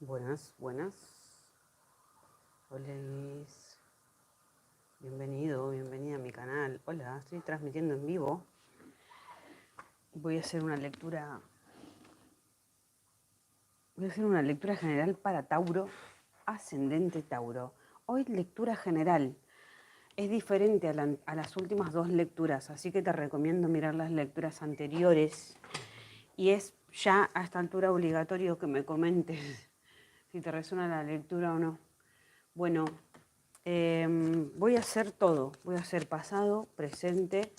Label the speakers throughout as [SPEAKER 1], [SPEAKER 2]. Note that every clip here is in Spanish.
[SPEAKER 1] Buenas, buenas. Hola Luis. Bienvenido, bienvenida a mi canal. Hola, estoy transmitiendo en vivo. Voy a hacer una lectura. Voy a hacer una lectura general para Tauro, ascendente Tauro. Hoy lectura general. Es diferente a las últimas dos lecturas, así que te recomiendo mirar las lecturas anteriores. Y es ya a esta altura obligatorio que me comentes si te resuena la lectura o no. Bueno, voy a hacer todo. Voy a hacer pasado, presente,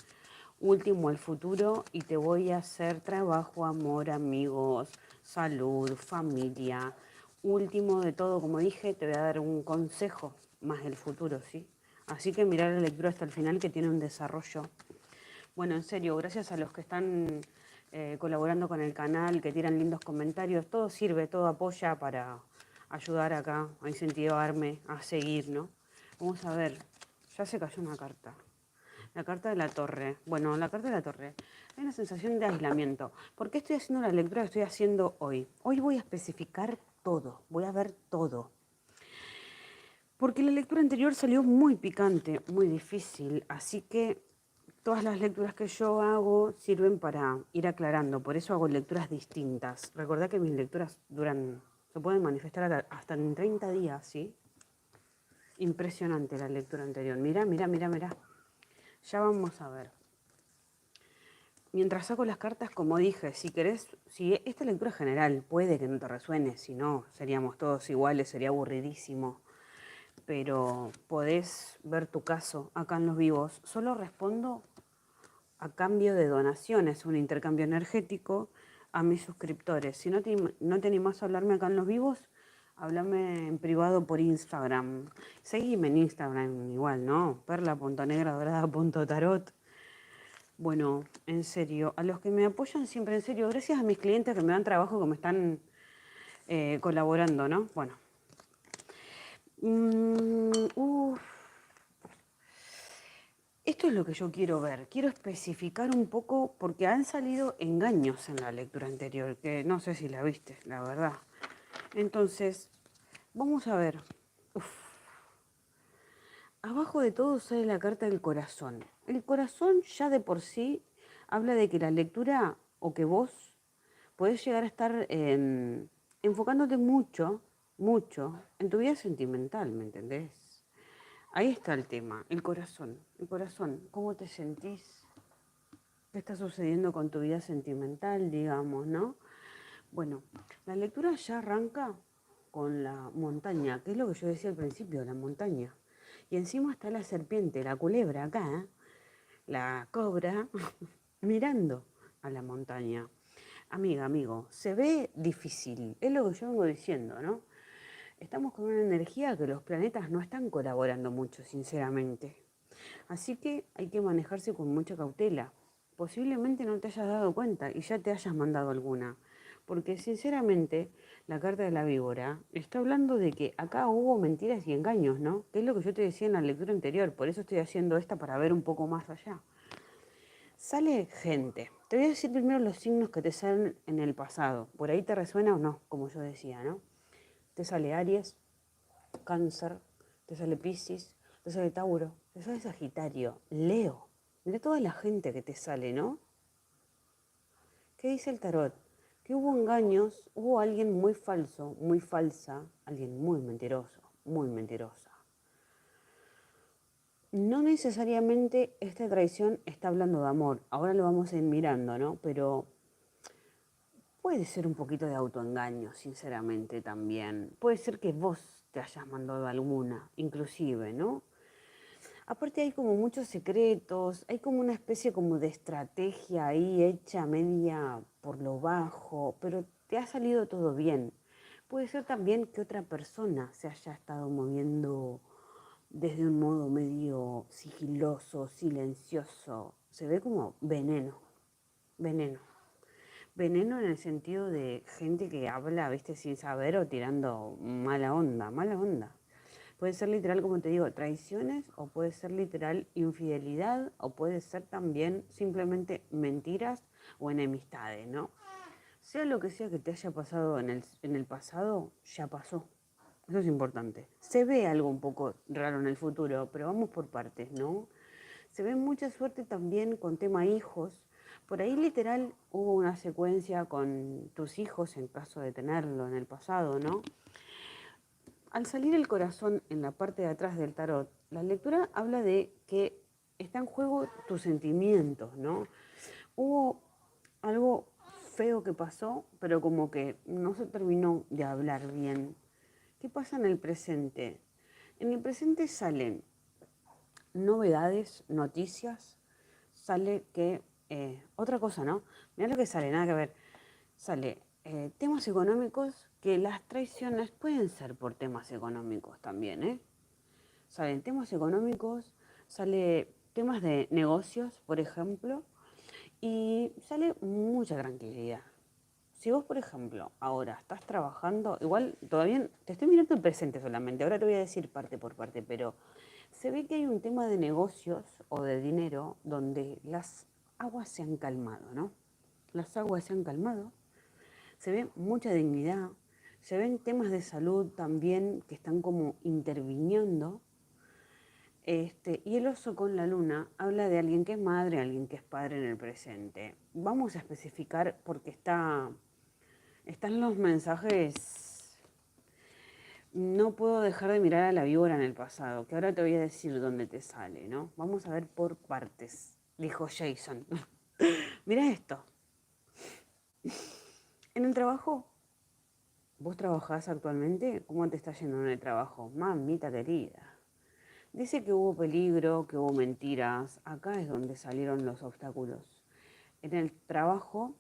[SPEAKER 1] último, el futuro y te voy a hacer trabajo, amor, amigos, salud, familia. Último de todo, como dije, te voy a dar un consejo más del futuro, ¿sí? Así que mirar la lectura hasta el final que tiene un desarrollo. Bueno, en serio, gracias a los que están colaborando con el canal, que tiran lindos comentarios, todo sirve, todo apoya para ayudar acá, a incentivarme a seguir, ¿no? Vamos a ver, ya se cayó una carta. La carta de la torre. Bueno, la carta de la torre. Hay una sensación de aislamiento. ¿Por qué estoy haciendo la lectura que estoy haciendo hoy? Hoy voy a especificar todo, voy a ver todo. Porque la lectura anterior salió muy picante, muy difícil, así que todas las lecturas que yo hago sirven para ir aclarando, por eso hago lecturas distintas. Recordá que mis lecturas se pueden manifestar hasta en 30 días, ¿sí? Impresionante la lectura anterior. Mira, mira, mira, mira. Ya vamos a ver. Mientras saco las cartas, como dije, si querés, si esta lectura general puede que no te resuene, si no, seríamos todos iguales, sería aburridísimo. Pero podés ver tu caso acá en los vivos. Solo respondo a cambio de donaciones, un intercambio energético a mis suscriptores. Si no te animás a hablarme acá en los vivos, háblame en privado por Instagram. Seguime en Instagram igual, ¿no? perla.negradorada.tarot. Bueno, en serio, a los que me apoyan siempre en serio, gracias a mis clientes que me dan trabajo, que me están colaborando, ¿no? Bueno. Uf. Esto es lo que yo quiero ver. Quiero especificar un poco porque han salido engaños en la lectura anterior, que no sé si la viste, la verdad. Entonces, vamos a ver. Uf. Abajo de todo sale la carta del corazón. El corazón ya de por sí habla de que la lectura o que vos podés llegar a estar enfocándote mucho, mucho en tu vida sentimental, ¿me entendés? Ahí está el tema, el corazón, ¿cómo te sentís? ¿Qué está sucediendo con tu vida sentimental, digamos, no? Bueno, la lectura ya arranca con la montaña, que es lo que yo decía al principio, la montaña. Y encima está la serpiente, la culebra acá, la cobra, mirando a la montaña. Amiga, amigo, se ve difícil, es lo que yo vengo diciendo, ¿no? Estamos con una energía que los planetas no están colaborando mucho, sinceramente. Así que hay que manejarse con mucha cautela. Posiblemente no te hayas dado cuenta y ya te hayas mandado alguna. Porque sinceramente, la carta de la víbora está hablando de que acá hubo mentiras y engaños, ¿no? Que es lo que yo te decía en la lectura anterior. Por eso estoy haciendo esta para ver un poco más allá. Sale gente. Te voy a decir primero los signos que te salen en el pasado. ¿Por ahí te resuena o no? Como yo decía, ¿no? Te sale Aries, Cáncer, te sale Piscis, te sale Tauro, te sale Sagitario, Leo. Mira toda la gente que te sale, ¿no? ¿Qué dice el tarot? Que hubo engaños, hubo alguien muy falso, muy falsa, alguien muy mentiroso, muy mentirosa. No necesariamente esta traición está hablando de amor, ahora lo vamos a ir mirando, ¿no? Pero puede ser un poquito de autoengaño, sinceramente también. Puede ser que vos te hayas mandado alguna, inclusive, ¿no? Aparte hay como muchos secretos, hay como una especie como de estrategia ahí hecha media por lo bajo, pero te ha salido todo bien. Puede ser también que otra persona se haya estado moviendo desde un modo medio sigiloso, silencioso. Se ve como veneno, veneno. Veneno en el sentido de gente que habla, viste, sin saber o tirando mala onda, mala onda. Puede ser literal, como te digo, traiciones, o puede ser literal infidelidad, o puede ser también simplemente mentiras o enemistades, ¿no? sea lo que sea que te haya pasado en el pasado, ya pasó. Eso es importante. Se ve algo un poco raro en el futuro, pero vamos por partes, ¿no? Se ve mucha suerte también con tema hijos. Por ahí literal hubo una secuencia con tus hijos en caso de tenerlo en el pasado, ¿no? Al salir el corazón en la parte de atrás del tarot, la lectura habla de que está en juego tus sentimientos, ¿no? Hubo algo feo que pasó, pero como que no se terminó de hablar bien. ¿Qué pasa en el presente? En el presente salen novedades, noticias, sale que... otra cosa, ¿no? Mira lo que sale, nada que ver. Sale temas económicos, que las traiciones pueden ser por temas económicos también, ¿eh? Salen temas económicos, sale temas de negocios, por ejemplo, y sale mucha tranquilidad. Si vos, por ejemplo, ahora estás trabajando, igual todavía te estoy mirando el presente solamente, ahora te voy a decir parte por parte, pero se ve que hay un tema de negocios o de dinero donde las aguas se han calmado, ¿no? Las aguas se han calmado, se ve mucha dignidad, se ven temas de salud también que están como interviniendo. Y el oso con la luna habla de alguien que es madre, alguien que es padre en el presente. Vamos a especificar porque están los mensajes. No puedo dejar de mirar a la víbora en el pasado, que ahora te voy a decir dónde te sale, ¿no? Vamos a ver por partes, dijo Jason. Mira esto. En el trabajo, ¿vos trabajás actualmente? ¿Cómo te está yendo en el trabajo? Mamita querida. Dice que hubo peligro, que hubo mentiras. Acá es donde salieron los obstáculos. En el trabajo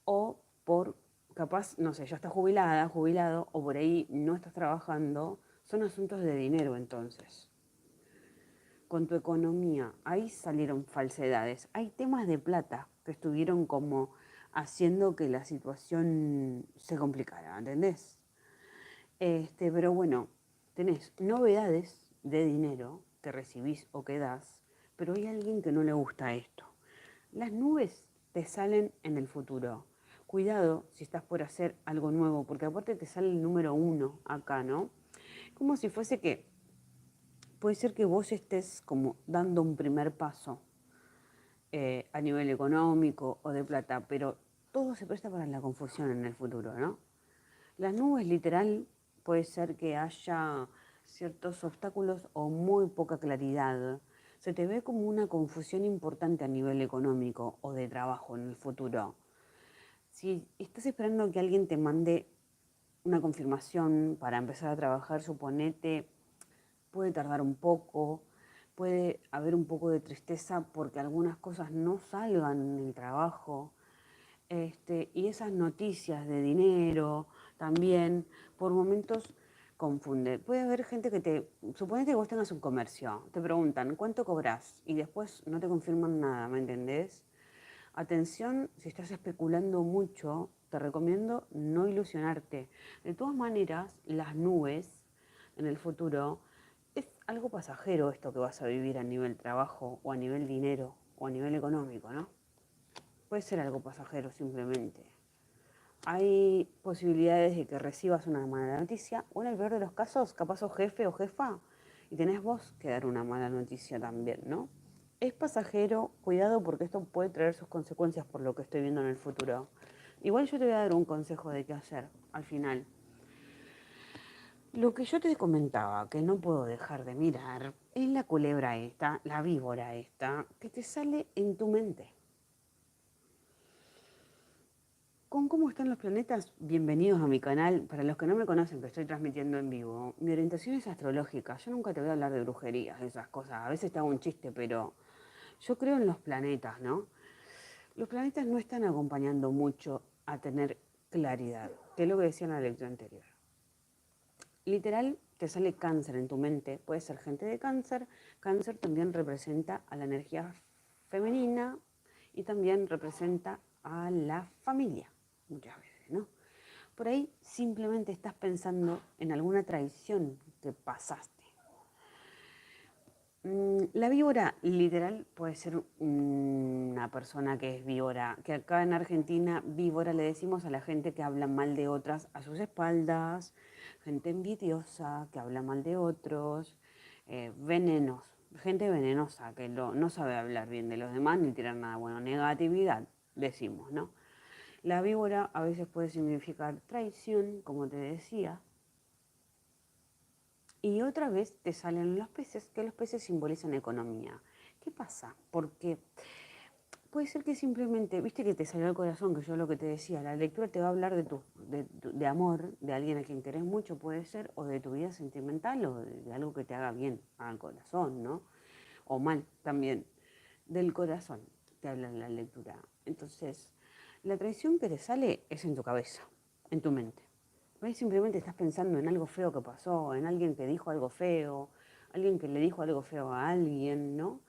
[SPEAKER 1] o por, capaz, no sé, ya estás jubilada, jubilado, o por ahí no estás trabajando. Son asuntos de dinero entonces. Con tu economía, ahí salieron falsedades. Hay temas de plata que estuvieron como haciendo que la situación se complicara, ¿entendés? Pero bueno, tenés novedades de dinero que recibís o que das, pero hay alguien que no le gusta esto. Las nubes te salen en el futuro. Cuidado si estás por hacer algo nuevo, porque aparte te sale el número 1 acá, ¿no? Como si fuese que puede ser que vos estés como dando un primer paso a nivel económico o de plata, pero todo se presta para la confusión en el futuro, ¿no? Las nubes literal puede ser que haya ciertos obstáculos o muy poca claridad. Se te ve como una confusión importante a nivel económico o de trabajo en el futuro. Si estás esperando que alguien te mande una confirmación para empezar a trabajar, suponete, puede tardar un poco, puede haber un poco de tristeza porque algunas cosas no salgan en el trabajo. Y esas noticias de dinero también por momentos confunde. Puede haber gente que suponete que vos tengas un comercio, te preguntan cuánto cobras y después no te confirman nada, ¿me entendés? Atención, si estás especulando mucho, te recomiendo no ilusionarte. De todas maneras, las nubes en el futuro es algo pasajero esto que vas a vivir a nivel trabajo o a nivel dinero o a nivel económico, ¿no? Puede ser algo pasajero simplemente. Hay posibilidades de que recibas una mala noticia o en el peor de los casos, capaz sos jefe o jefa y tenés vos que dar una mala noticia también, ¿no? Es pasajero, cuidado porque esto puede traer sus consecuencias por lo que estoy viendo en el futuro. Igual yo te voy a dar un consejo de qué hacer al final. Lo que yo te comentaba, que no puedo dejar de mirar, es la culebra esta, la víbora esta, que te sale en tu mente. ¿Con cómo están los planetas? Bienvenidos a mi canal. Para los que no me conocen, que estoy transmitiendo en vivo, mi orientación es astrológica. Yo nunca te voy a hablar de brujerías, de esas cosas. A veces te hago un chiste, pero yo creo en los planetas, ¿no? Los planetas no están acompañando mucho a tener claridad, que es lo que decía en la lectura anterior. Literal, te sale cáncer en tu mente. Puede ser gente de cáncer. Cáncer también representa a la energía femenina y también representa a la familia, muchas veces, ¿no? Por ahí simplemente estás pensando en alguna traición que pasaste. La víbora literal puede ser una persona que es víbora, que acá en Argentina víbora le decimos a la gente que habla mal de otras a sus espaldas, gente envidiosa, que habla mal de otros, venenos, gente venenosa que no sabe hablar bien de los demás ni tirar nada bueno, negatividad, decimos, ¿no? La víbora a veces puede significar traición, como te decía, y otra vez te salen los peces, que los peces simbolizan economía. ¿Qué pasa? Porque puede ser que simplemente, viste que te salió al corazón, que yo lo que te decía, la lectura te va a hablar de amor, de alguien a quien querés mucho, puede ser, o de tu vida sentimental, o de algo que te haga bien al corazón, ¿no? O mal también. Del corazón te habla la lectura. Entonces, la traición que te sale es en tu cabeza, en tu mente. ¿Ves? Simplemente estás pensando en algo feo que pasó, en alguien que dijo algo feo, alguien que le dijo algo feo a alguien, ¿no?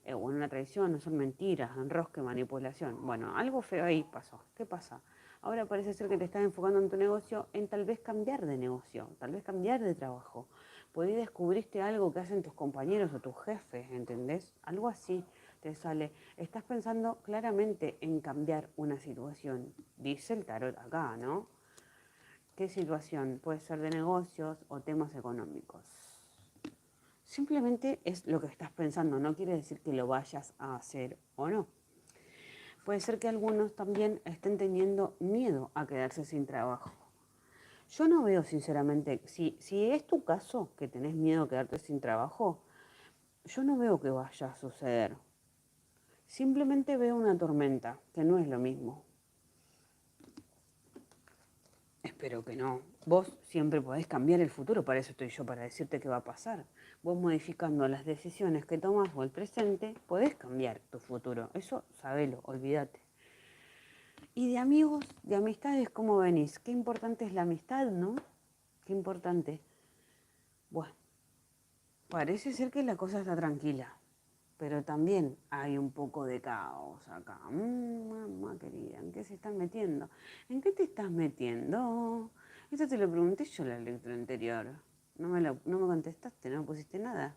[SPEAKER 1] O en una traición, no son mentiras, enrosque, manipulación. Bueno, algo feo ahí pasó. ¿Qué pasa? Ahora parece ser que te estás enfocando en tu negocio, en tal vez cambiar de negocio, tal vez cambiar de trabajo. Por ahí descubriste algo que hacen tus compañeros o tus jefes, ¿entendés? Algo así te sale. Estás pensando claramente en cambiar una situación. Dice el tarot acá, ¿no? ¿Qué situación? Puede ser de negocios o temas económicos. Simplemente es lo que estás pensando, no quiere decir que lo vayas a hacer o no. Puede ser que algunos también estén teniendo miedo a quedarse sin trabajo. Yo no veo sinceramente, si es tu caso, que tenés miedo a quedarte sin trabajo, yo no veo que vaya a suceder. Simplemente veo una tormenta, que no es lo mismo. Espero que no. Vos siempre podés cambiar el futuro, para eso estoy yo, para decirte qué va a pasar. Vos modificando las decisiones que tomás o el presente, podés cambiar tu futuro. Eso sabelo, olvídate. Y de amigos, de amistades, ¿cómo venís? Qué importante es la amistad, ¿no? Qué importante. Bueno, parece ser que la cosa está tranquila, pero también hay un poco de caos acá. Mamá querida, ¿en qué se están metiendo? ¿En qué te estás metiendo? Esto te lo pregunté yo en la lectura anterior. No me contestaste, no pusiste nada.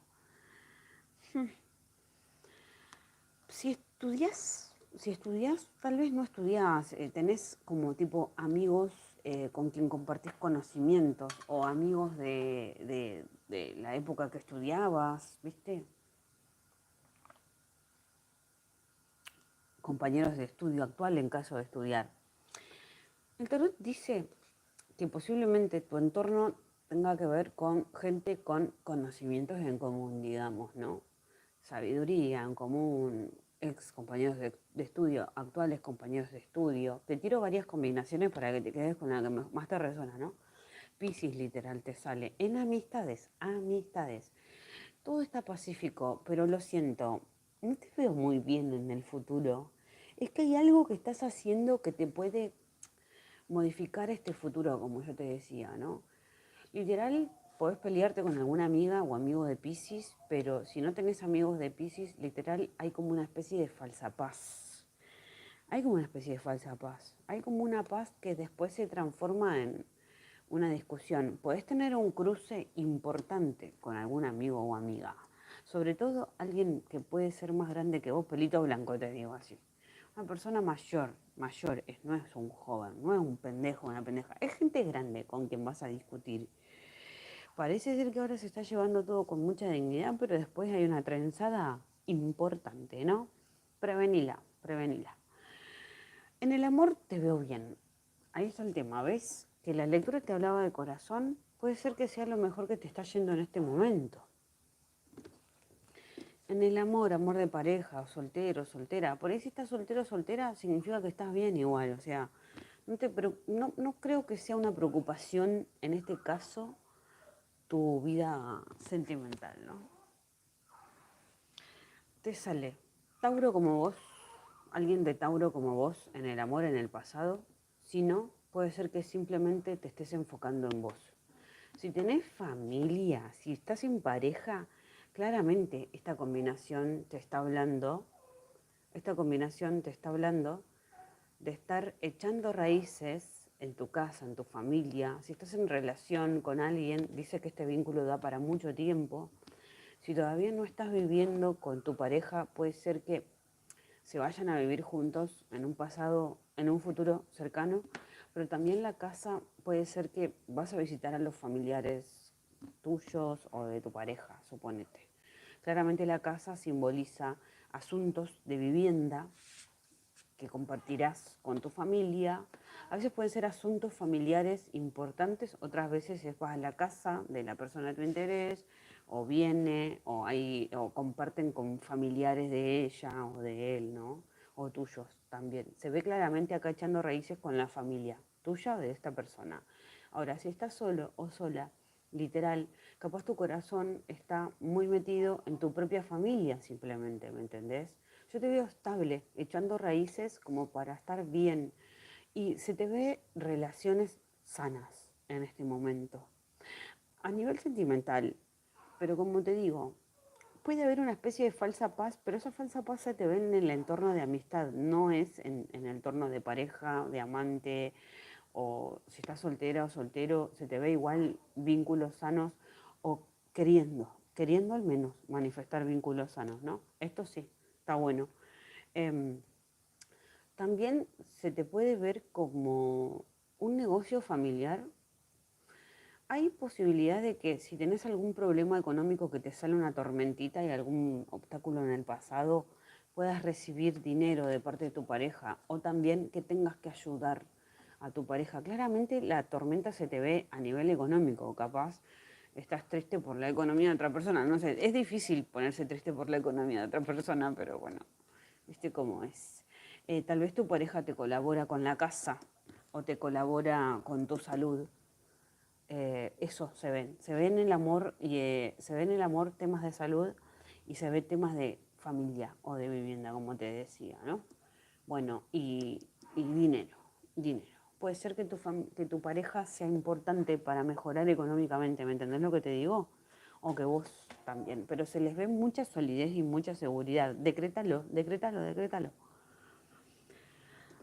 [SPEAKER 1] Si estudias, tal vez no estudias, tenés como tipo amigos con quien compartís conocimientos o amigos de la época que estudiabas, ¿viste? Compañeros de estudio actual en caso de estudiar. El tarot dice que posiblemente tu entorno tenga que ver con gente con conocimientos en común, digamos, ¿no? Sabiduría en común, ex compañeros de estudio, actuales compañeros de estudio. Te tiro varias combinaciones para que te quedes con la que más te resuena, ¿no? Piscis literal te sale en amistades, amistades. Todo está pacífico, pero lo siento, no te veo muy bien en el futuro. Es que hay algo que estás haciendo que te puede modificar este futuro, como yo te decía, ¿no? Literal, podés pelearte con alguna amiga o amigo de Piscis, pero si no tenés amigos de Piscis, literal, hay como una especie de falsa paz. Hay como una especie de falsa paz. Hay como una paz que después se transforma en una discusión. Podés tener un cruce importante con algún amigo o amiga. Sobre todo alguien que puede ser más grande que vos, pelito blanco, te digo así. Una persona mayor, no es un joven, no es un pendejo, una pendeja. Es gente grande con quien vas a discutir. Parece ser que ahora se está llevando todo con mucha dignidad, pero después hay una trenzada importante, ¿no? Prevenila, prevenila. En el amor te veo bien. Ahí está el tema, ¿ves? Que la lectura te hablaba de corazón, puede ser que sea lo mejor que te está yendo en este momento. En el amor, amor de pareja, o soltero, soltera. Por ahí si estás soltero o soltera, significa que estás bien igual. O sea, no creo que sea una preocupación en este caso tu vida sentimental, ¿no? Te sale Tauro como vos, alguien de Tauro como vos en el amor en el pasado. Si no, puede ser que simplemente te estés enfocando en vos. Si tenés familia, si estás en pareja, claramente esta combinación te está hablando de estar echando raíces en tu casa, en tu familia. Si estás en relación con alguien, dice que este vínculo da para mucho tiempo. Si todavía no estás viviendo con tu pareja, puede ser que se vayan a vivir juntos en un pasado, en un futuro cercano, pero también la casa puede ser que vas a visitar a los familiares tuyos o de tu pareja, suponete. Claramente la casa simboliza asuntos de vivienda que compartirás con tu familia. A veces pueden ser asuntos familiares importantes, otras veces es vas a la casa de la persona de tu interés, o viene, o comparten con familiares de ella o de él, ¿no? O tuyos también. Se ve claramente acá echando raíces con la familia tuya o de esta persona. Ahora, si estás solo o sola, literal, capaz tu corazón está muy metido en tu propia familia simplemente, ¿me entendés? Yo te veo estable, echando raíces como para estar bien y se te ve relaciones sanas en este momento. A nivel sentimental, pero como te digo, puede haber una especie de falsa paz, pero esa falsa paz se te ve en el entorno de amistad, no es en el entorno de pareja, de amante, o si estás soltera o soltero, se te ve igual vínculos sanos o queriendo al menos manifestar vínculos sanos, ¿no? Esto sí, está bueno. Em, También se te puede ver como un negocio familiar. Hay posibilidad de que si tenés algún problema económico que te sale una tormentita y algún obstáculo en el pasado, puedas recibir dinero de parte de tu pareja o también que tengas que ayudar a tu pareja. Claramente la tormenta se te ve a nivel económico, capaz estás triste por la economía de otra persona. No sé, es difícil ponerse triste por la economía de otra persona, pero bueno, viste cómo es. Tal vez tu pareja te colabora con la casa o te colabora con tu salud. Eso se ve en el amor y se ve en el amor temas de salud y se ve temas de familia o de vivienda, como te decía, ¿no? Bueno, y dinero. Puede ser que que tu pareja sea importante para mejorar económicamente, ¿me entendés lo que te digo? O que vos también, pero se les ve mucha solidez y mucha seguridad. Decrétalo, decrétalo, decrétalo.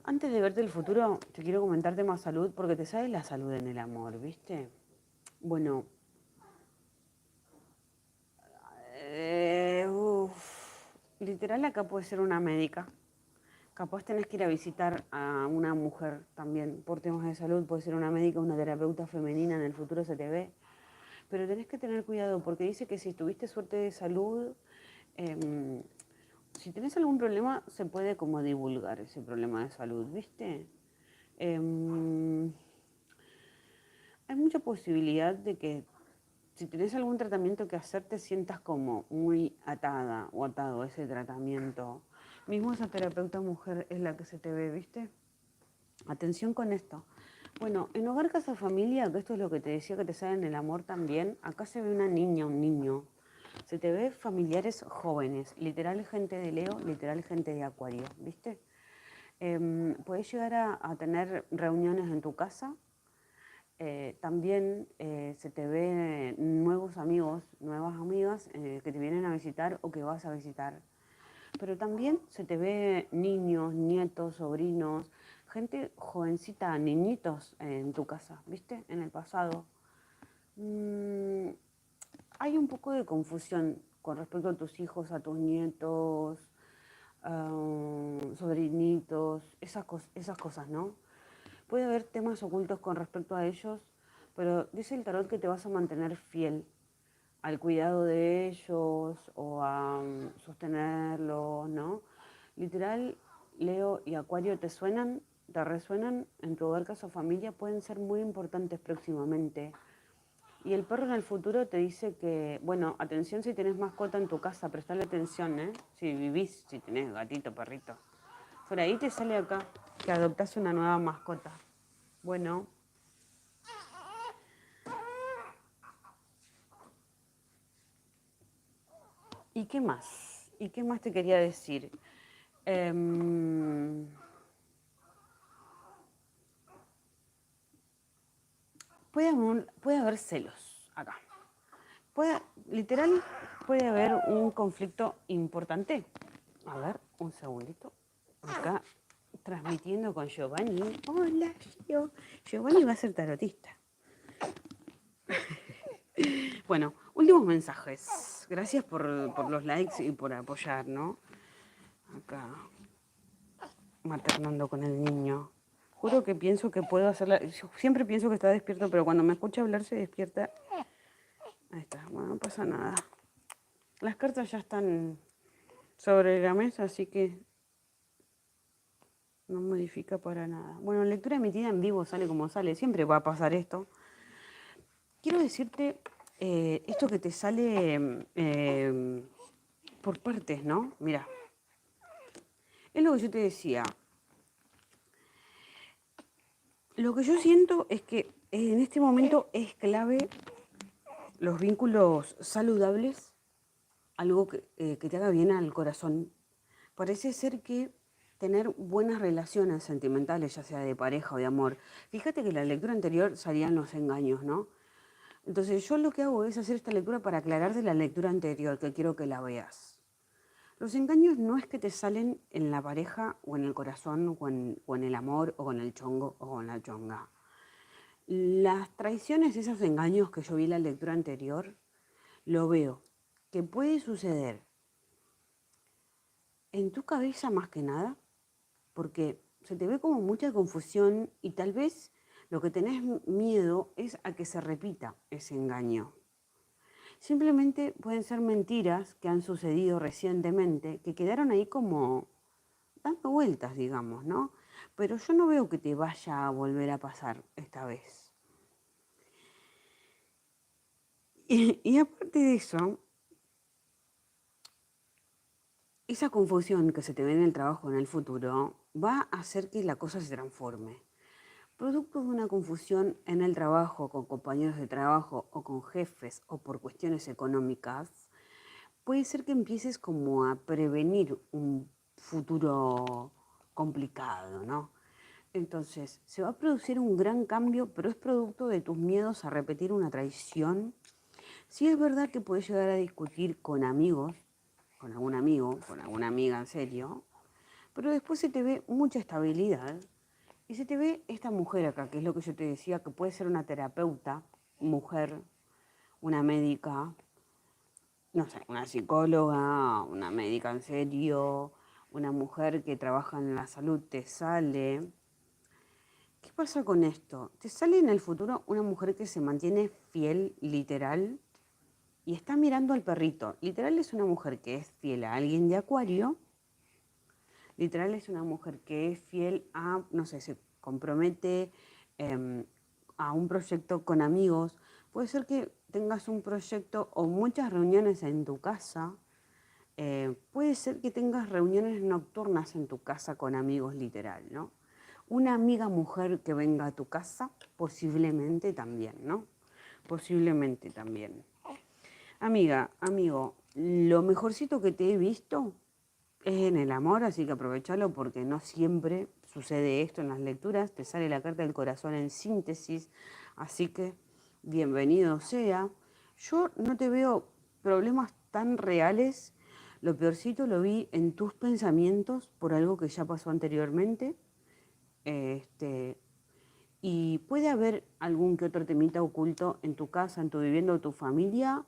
[SPEAKER 1] Antes de verte el futuro, te quiero comentar temas salud, porque te sabes la salud en el amor, ¿viste? Bueno, literal acá puede ser una médica. Capaz tenés que ir a visitar a una mujer también por temas de salud, puede ser una médica, una terapeuta femenina, en el futuro se te ve. Pero tenés que tener cuidado porque dice que si tuviste suerte de salud, em, si tenés algún problema, se puede como divulgar ese problema de salud, ¿viste? Em, Hay mucha posibilidad de que si tenés algún tratamiento que hacer, te sientas como muy atada o atado a ese tratamiento. Mismo esa terapeuta mujer es la que se te ve, ¿viste? Atención con esto. Bueno, en Hogar Casa Familia, que esto es lo que te decía que te sale en el amor también, acá se ve una niña, un niño. Se te ve familiares jóvenes, literal gente de Leo, literal gente de Acuario, ¿viste? Puedes llegar a tener reuniones en tu casa. También se te ve nuevos amigos, nuevas amigas que te vienen a visitar o que vas a visitar. Pero también se te ve niños, nietos, sobrinos, gente jovencita, niñitos en tu casa, ¿viste? En el pasado. Mm, Hay un poco de confusión con respecto a tus hijos, a tus nietos, sobrinitos, esas cosas, ¿no? Puede haber temas ocultos con respecto a ellos, pero dice el tarot que te vas a mantener fiel al cuidado de ellos o a sostenerlos, ¿no? Literal, Leo y Acuario te suenan, te resuenan en tu hogar, casa, familia, pueden ser muy importantes próximamente. Y el perro en el futuro te dice que, bueno, atención si tenés mascota en tu casa, prestale atención, ¿eh? Si vivís, si tenés gatito, perrito. Por ahí te sale acá que adoptás una nueva mascota. Bueno, ¿y qué más? ¿Y qué más te quería decir? Em, puede haber celos acá. Literal, puede haber un conflicto importante. A ver, un segundito. Acá, transmitiendo con Giovanni. Hola, Giovanni va a ser tarotista. Bueno, últimos mensajes. Gracias por los likes y por apoyar, ¿no? Acá, maternando con el niño. Juro que pienso que puedo hacerla. Yo siempre pienso que está despierto, pero cuando me escucha hablar se despierta. Ahí está, bueno, no pasa nada. Las cartas ya están sobre la mesa, así que no modifica para nada. Bueno, lectura emitida en vivo sale como sale. Siempre va a pasar esto. Quiero decirte esto que te sale por partes, ¿no? Mira, es lo que yo te decía. Lo que yo siento es que en este momento es clave los vínculos saludables, algo que te haga bien al corazón. Parece ser que tener buenas relaciones sentimentales, ya sea de pareja o de amor. Fíjate que en la lectura anterior salían los engaños, ¿no? Entonces yo lo que hago es hacer esta lectura para aclarar de la lectura anterior, que quiero que la veas. Los engaños no es que te salen en la pareja o en el corazón o en el amor o con el chongo o con la chonga. Las traiciones, esos engaños que yo vi en la lectura anterior, lo veo que puede suceder en tu cabeza más que nada, porque se te ve como mucha confusión y tal vez lo que tenés miedo es a que se repita ese engaño. Simplemente pueden ser mentiras que han sucedido recientemente, que quedaron ahí como dando vueltas, digamos, ¿no? Pero yo no veo que te vaya a volver a pasar esta vez. Y aparte de eso, esa confusión que se te ve en el trabajo en el futuro va a hacer que la cosa se transforme. Producto de una confusión en el trabajo, con compañeros de trabajo o con jefes o por cuestiones económicas, puede ser que empieces como a prevenir un futuro complicado, ¿no? Entonces, se va a producir un gran cambio, pero es producto de tus miedos a repetir una traición. Sí es verdad que puedes llegar a discutir con amigos, con algún amigo, con alguna amiga en serio, pero después se te ve mucha estabilidad y se te ve esta mujer acá, que es lo que yo te decía, que puede ser una terapeuta, mujer, una médica, no sé, una psicóloga, una médica en serio, una mujer que trabaja en la salud, te sale. ¿Qué pasa con esto? Te sale en el futuro una mujer que se mantiene fiel, literal, y está mirando al perrito. Literal es una mujer que es fiel a alguien de Acuario. Literal es una mujer que es fiel a, no sé, se compromete a un proyecto con amigos. Puede ser que tengas un proyecto o muchas reuniones en tu casa. Puede ser que tengas reuniones nocturnas en tu casa con amigos, literal, ¿no? Una amiga mujer que venga a tu casa, posiblemente también, ¿no? Posiblemente también. Amiga, amigo, lo mejorcito que te he visto es en el amor, así que aprovechalo porque no siempre sucede esto en las lecturas. Te sale la carta del corazón en síntesis, así que bienvenido sea. Yo no te veo problemas tan reales. Lo peorcito lo vi en tus pensamientos por algo que ya pasó anteriormente. Este, y puede haber algún que otro temita oculto en tu casa, en tu vivienda o tu familia,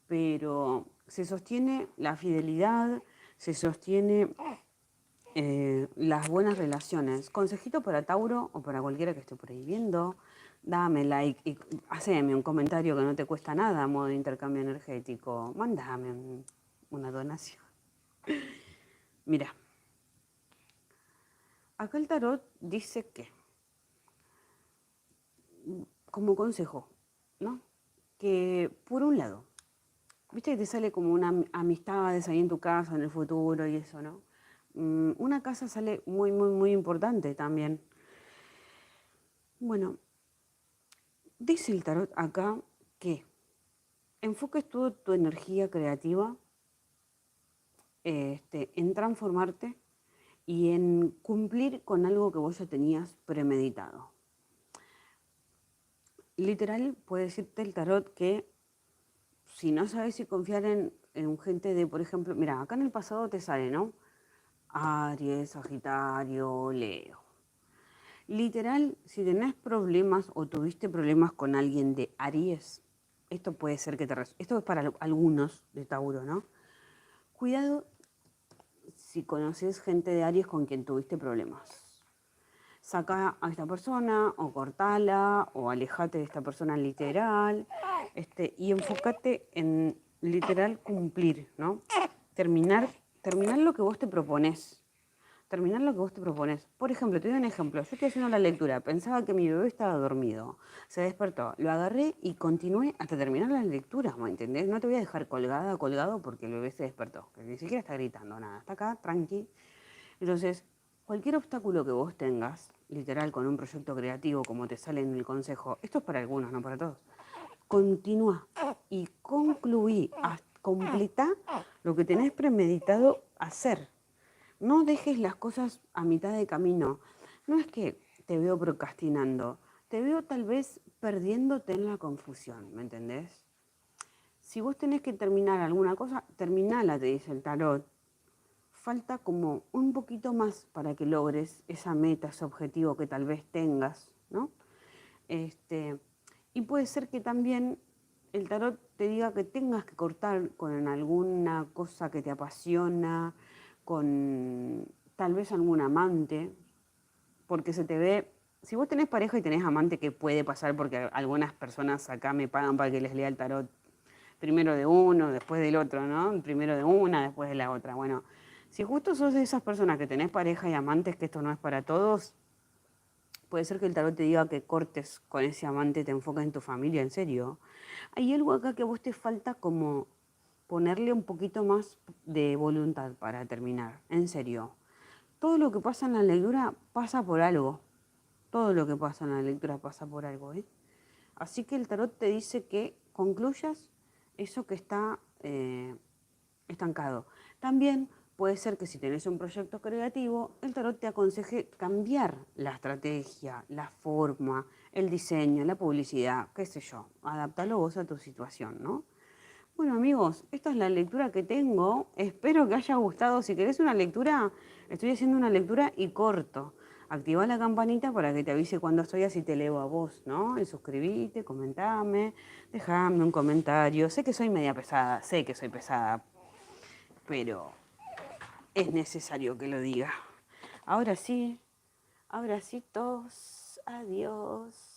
[SPEAKER 1] pero se sostiene la fidelidad, se sostiene las buenas relaciones. Consejito para Tauro o para cualquiera que esté por ahí viendo, dame like y haceme un comentario que no te cuesta nada a modo de intercambio energético. Mándame una donación. Mira, acá el tarot dice que, como consejo, ¿no? Que por un lado, viste que te sale como una amistades ahí en tu casa en el futuro y eso, ¿no? Una casa sale muy, muy, muy importante también. Bueno, dice el tarot acá que enfoques toda tu energía creativa en transformarte y en cumplir con algo que vos ya tenías premeditado. Literal, puede decirte el tarot que si no sabes si confiar en gente de, por ejemplo, mira, acá en el pasado te sale, ¿no? Aries, Sagitario, Leo. Literal, si tenés problemas o tuviste problemas con alguien de Aries, esto puede ser que esto es para algunos de Tauro, ¿no? Cuidado si conoces gente de Aries con quien tuviste problemas. Saca a esta persona o cortala o alejate de esta persona literal, y enfócate en literal cumplir, ¿no? Terminar, terminar lo que vos te propones. Terminar lo que vos te propones. Por ejemplo, te doy un ejemplo. Yo estoy haciendo la lectura, pensaba que mi bebé estaba dormido. Se despertó, lo agarré y continué hasta terminar la lectura, ¿me entendés? No te voy a dejar colgado porque el bebé se despertó, que ni siquiera está gritando nada, está acá, tranqui. Entonces, cualquier obstáculo que vos tengas, literal, con un proyecto creativo, como te sale en el consejo, esto es para algunos, no para todos, continúa y concluí, completá lo que tenés premeditado hacer. No dejes las cosas a mitad de camino. No es que te veo procrastinando, te veo tal vez perdiéndote en la confusión, ¿me entendés? Si vos tenés que terminar alguna cosa, terminala, te dice el tarot. Falta como un poquito más para que logres esa meta, ese objetivo que tal vez tengas, ¿no? Y puede ser que también el tarot te diga que tengas que cortar con alguna cosa que te apasiona, con tal vez algún amante, porque se te ve, si vos tenés pareja y tenés amante, que puede pasar porque algunas personas acá me pagan para que les lea el tarot primero de uno, después del otro, ¿no? Primero de una, después de la otra. Bueno, si justo sos de esas personas que tenés pareja y amantes, que esto no es para todos, puede ser que el tarot te diga que cortes con ese amante, te enfoques en tu familia, en serio. Hay algo acá que a vos te falta como ponerle un poquito más de voluntad para terminar, en serio. Todo lo que pasa en la lectura pasa por algo. Todo lo que pasa en la lectura pasa por algo, ¿eh? Así que el tarot te dice que concluyas eso que está estancado. También puede ser que si tenés un proyecto creativo, el tarot te aconseje cambiar la estrategia, la forma, el diseño, la publicidad, qué sé yo. Adaptalo vos a tu situación, ¿no? Bueno amigos, esta es la lectura que tengo. Espero que haya gustado. Si querés una lectura, estoy haciendo una lectura y corto. Activa la campanita para que te avise cuando estoy, así te leo a vos, ¿no? Y suscribite, comentame, dejame un comentario. Sé que soy media pesada, sé que soy pesada, pero es necesario que lo diga. Ahora sí, abracitos, adiós.